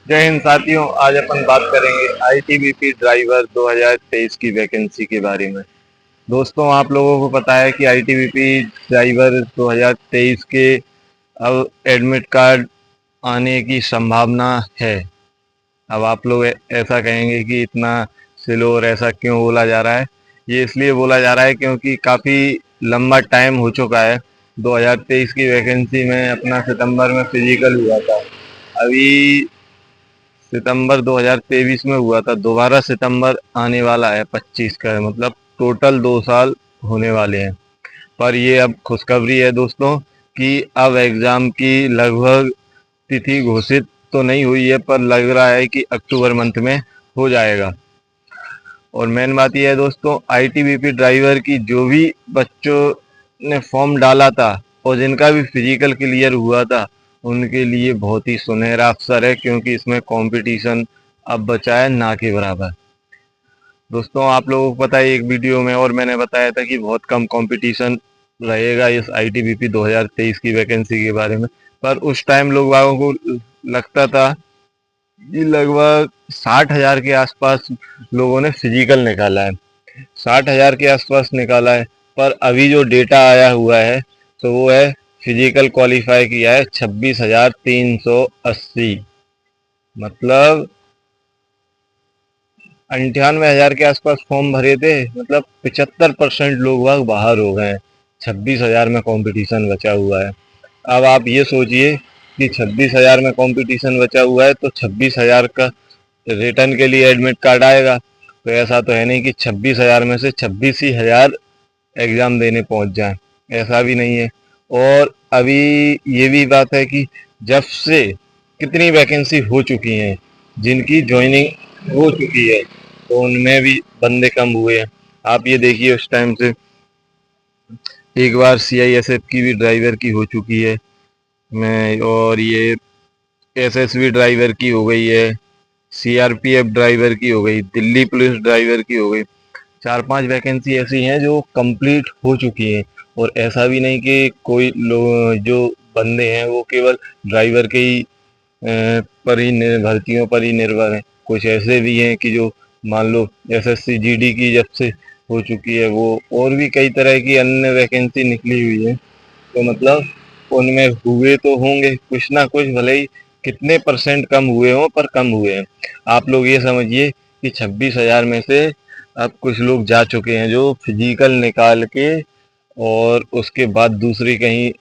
जय हिंद साथियों। आज अपन बात करेंगे आईटीबीपी ड्राइवर 2023 की वैकेंसी के बारे में। दोस्तों, आप लोगों को पता है कि आईटीबीपी ड्राइवर 2023 के अब एडमिट कार्ड आने की संभावना है। अब आप लोग ऐसा कहेंगे कि इतना स्लो और ऐसा क्यों बोला जा रहा है। ये इसलिए बोला जा रहा है क्योंकि काफ़ी लंबा टाइम हो चुका है। 2023 की वैकेंसी में अपना सितंबर में फिजिकल हुआ था। अभी सितंबर 2023 में हुआ था, दोबारा सितंबर आने वाला है 25 का, मतलब टोटल 2 साल होने वाले हैं। पर ये अब खुशखबरी है दोस्तों कि अब एग्ज़ाम की लगभग तिथि घोषित तो नहीं हुई है, पर लग रहा है कि अक्टूबर मंथ में हो जाएगा। और मेन बात यह है दोस्तों, आईटीबीपी ड्राइवर की जो भी बच्चों ने फॉर्म डाला था और जिनका भी फिजिकल क्लियर हुआ था, उनके लिए बहुत ही सुनहरा अवसर है, क्योंकि इसमें कंपटीशन अब बचा है ना के बराबर। दोस्तों, आप लोगों को पता है एक वीडियो में और मैंने बताया था कि बहुत कम कंपटीशन रहेगा इस आईटीबीपी 2023 की वैकेंसी के बारे में। पर उस टाइम लोग बागों को लगता था कि लगभग 60,000 के आसपास लोगों ने फिजिकल निकाला है। 60,000 के आसपास निकाला है। पर अभी जो डेटा आया हुआ है तो वो है, फिजिकल क्वालिफाई किया है 26,380। मतलब 98,000 के आसपास फॉर्म भरे थे, मतलब 75% लोग वहाँ बाहर हो गए हैं। 26,000 में कंपटीशन बचा हुआ है। अब आप ये सोचिए कि 26,000 में कंपटीशन बचा हुआ है तो 26,000 का रिटर्न के लिए एडमिट कार्ड आएगा। तो ऐसा तो है नहीं कि 26,000 में से 26,000 एग्ज़ाम देने पहुंच जाएं, ऐसा भी नहीं है। और अभी ये भी बात है कि जब से कितनी वैकेंसी हो चुकी हैं, जिनकी ज्वाइनिंग हो चुकी है, तो उनमें भी बंदे कम हुए हैं। आप ये देखिए, उस टाइम से एक बार सीआईएसएफ की भी ड्राइवर की हो चुकी है मैं, और ये एसएसबी ड्राइवर की हो गई है, सीआरपीएफ ड्राइवर की हो गई, दिल्ली पुलिस ड्राइवर की हो गई। 4-5 वैकेंसी ऐसी हैं जो कंप्लीट हो चुकी हैं। और ऐसा भी नहीं कि कोई लोग जो बंदे हैं वो केवल ड्राइवर के ही पर ही भर्तियों पर ही निर्भर हैं। कुछ ऐसे भी हैं कि जो मान लो एसएससी जीडी की जब से हो चुकी है वो, और भी कई तरह की अन्य वैकेंसी निकली हुई है। तो मतलब उनमें हुए तो होंगे कुछ ना कुछ, भले ही कितने परसेंट कम हुए हों, पर कम हुए हैं। आप लोग ये समझिए कि 26,000 में से अब कुछ लोग जा चुके हैं जो फिजिकल निकाल के और उसके बाद दूसरी कहीं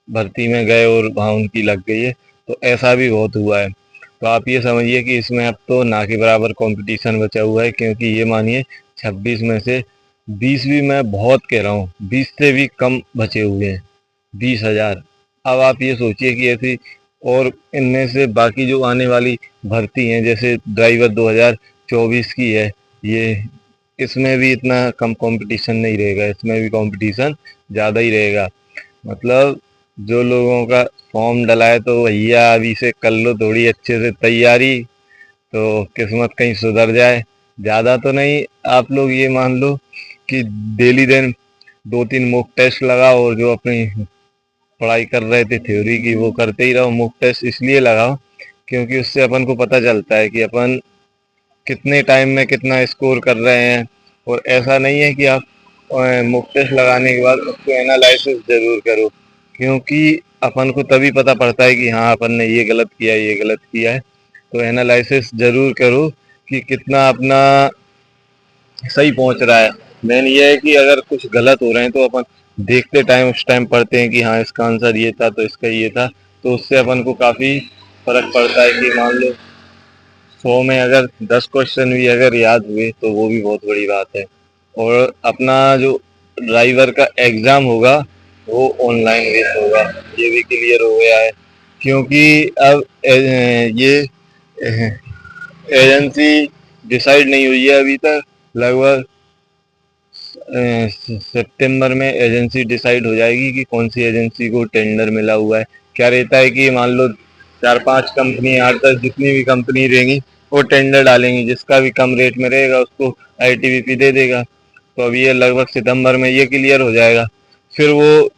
भर्ती में गए और वहाँ उनकी लग गई है। तो ऐसा भी बहुत हुआ है। तो आप ये समझिए कि इसमें अब तो ना के बराबर कंपटीशन बचा हुआ है, क्योंकि ये मानिए 26 में से 20 भी, मैं बहुत कह रहा हूँ, 20 से भी कम बचे हुए हैं। 20,000। अब आप ये सोचिए कि ऐसी, और इनमें से बाकी जो आने वाली भर्ती हैं, जैसे ड्राइवर 2024 की है ये, इसमें भी इतना कम कंपटीशन नहीं रहेगा, इसमें भी कंपटीशन ज़्यादा ही रहेगा। मतलब जो लोगों का फॉर्म डला है तो भैया अभी से कर लो थोड़ी अच्छे से तैयारी, तो किस्मत कहीं सुधर जाए। ज़्यादा तो नहीं, आप लोग ये मान लो कि डेली दिन 2-3 मॉक टेस्ट लगाओ, और जो अपनी पढ़ाई कर रहे थे थ्योरी की वो करते ही रहो। मॉक टेस्ट इसलिए लगाओ क्योंकि उससे अपन को पता चलता है कि अपन कितने टाइम में कितना स्कोर कर रहे हैं। और ऐसा नहीं है कि आप मॉक टेस्ट लगाने के बाद उसको एनालिसिस जरूर करो, क्योंकि अपन को तभी पता पड़ता है कि हाँ अपन ने ये गलत किया, ये गलत किया है। तो एनालिसिस जरूर करो कि कितना अपना सही पहुंच रहा है। मेन ये है कि अगर कुछ गलत हो रहे हैं तो अपन देखते टाइम उस टाइम पढ़ते हैं कि हाँ इसका आंसर ये था तो इसका ये था। तो उससे अपन को काफ़ी फर्क पड़ता है कि मान लो 100 में अगर 10 क्वेश्चन भी अगर याद हुए तो वो भी बहुत बड़ी बात है। और अपना जो ड्राइवर का एग्ज़ाम होगा वो ऑनलाइन बेस होगा, ये भी क्लियर हो गया है। क्योंकि अब ये एजेंसी डिसाइड नहीं हुई है अभी तक। लगभग सितंबर में एजेंसी डिसाइड हो जाएगी कि कौन सी एजेंसी को टेंडर मिला हुआ है। क्या रहता है कि मान लो 4-5 कंपनी, 8-10 जितनी भी कंपनी रहेंगी वो टेंडर डालेंगी, जिसका भी कम रेट में रहेगा उसको आईटीबीपी दे देगा। तो अभी ये लगभग सितंबर में ये क्लियर हो जाएगा। फिर वो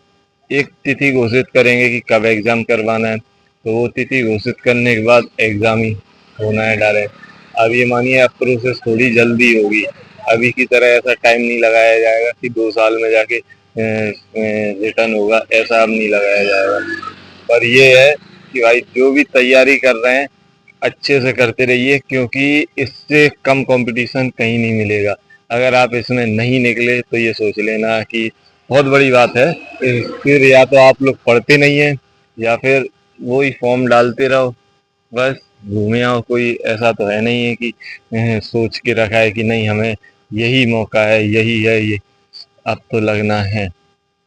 एक तिथि घोषित करेंगे कि कब एग्ज़ाम करवाना है, तो वो तिथि घोषित करने के बाद एग्ज़ाम ही होना है डायरेक्ट। अब ये मानिए अब प्रोसेस थोड़ी जल्दी होगी, अभी की तरह ऐसा टाइम नहीं लगाया जाएगा कि 2 साल में जाके रिटर्न होगा, ऐसा अब नहीं लगाया जाएगा। पर ये है कि भाई जो भी तैयारी कर रहे हैं अच्छे से करते रहिए, क्योंकि इससे कम कंपटीशन कहीं नहीं मिलेगा। अगर आप इसमें नहीं निकले तो ये सोच लेना कि बहुत बड़ी बात है। फिर या तो आप लोग पढ़ते नहीं हैं, या फिर वही फॉर्म डालते रहो, बस घूमे आओ। कोई ऐसा तो है नहीं है कि सोच के रखा है कि नहीं हमें यही मौका है, यही है ये, अब तो लगना है।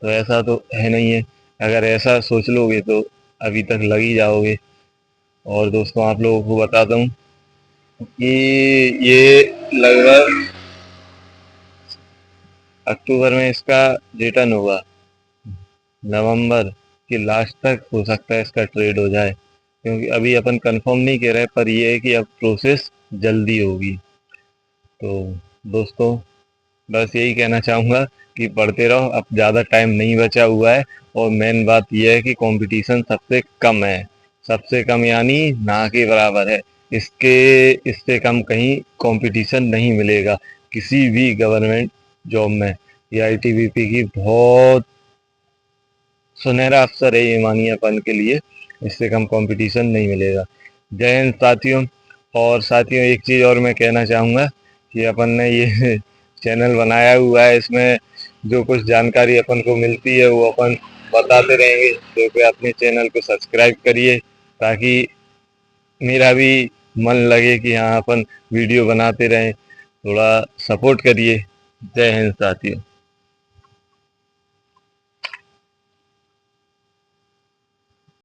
तो ऐसा तो है नहीं है। अगर ऐसा सोच लोगे तो अभी तक लग ही जाओगे। और दोस्तों आप लोगों को बताता हूँ कि ये लगभग अक्टूबर में इसका रिटर्न होगा, नवंबर के लास्ट तक हो सकता है इसका ट्रेड हो जाए, क्योंकि अभी अपन कंफर्म नहीं कह रहे, पर ये है कि अब प्रोसेस जल्दी होगी। तो दोस्तों बस यही कहना चाहूँगा कि पढ़ते रहो, अब ज़्यादा टाइम नहीं बचा हुआ है। और मेन बात यह है कि कंपटीशन सबसे कम है, सबसे कम यानी ना के बराबर है। इसके इससे कम कहीं कंपटीशन नहीं मिलेगा किसी भी गवर्नमेंट जॉब में। ये आईटीबीपी की बहुत सुनहरा अवसर है ये, मानिए अपन के लिए। इससे कम कंपटीशन नहीं मिलेगा। जय हिंद साथियों। और साथियों एक चीज़ और मैं कहना चाहूँगा कि अपन ने ये चैनल बनाया हुआ है, इसमें जो कुछ जानकारी अपन को मिलती है वो अपन बताते रहेंगे। तो कृपया अपने चैनल को सब्सक्राइब करिए, ताकि मेरा भी मन लगे कि हाँ अपन वीडियो बनाते रहें। थोड़ा सपोर्ट करिए। जय हिंद साथियों।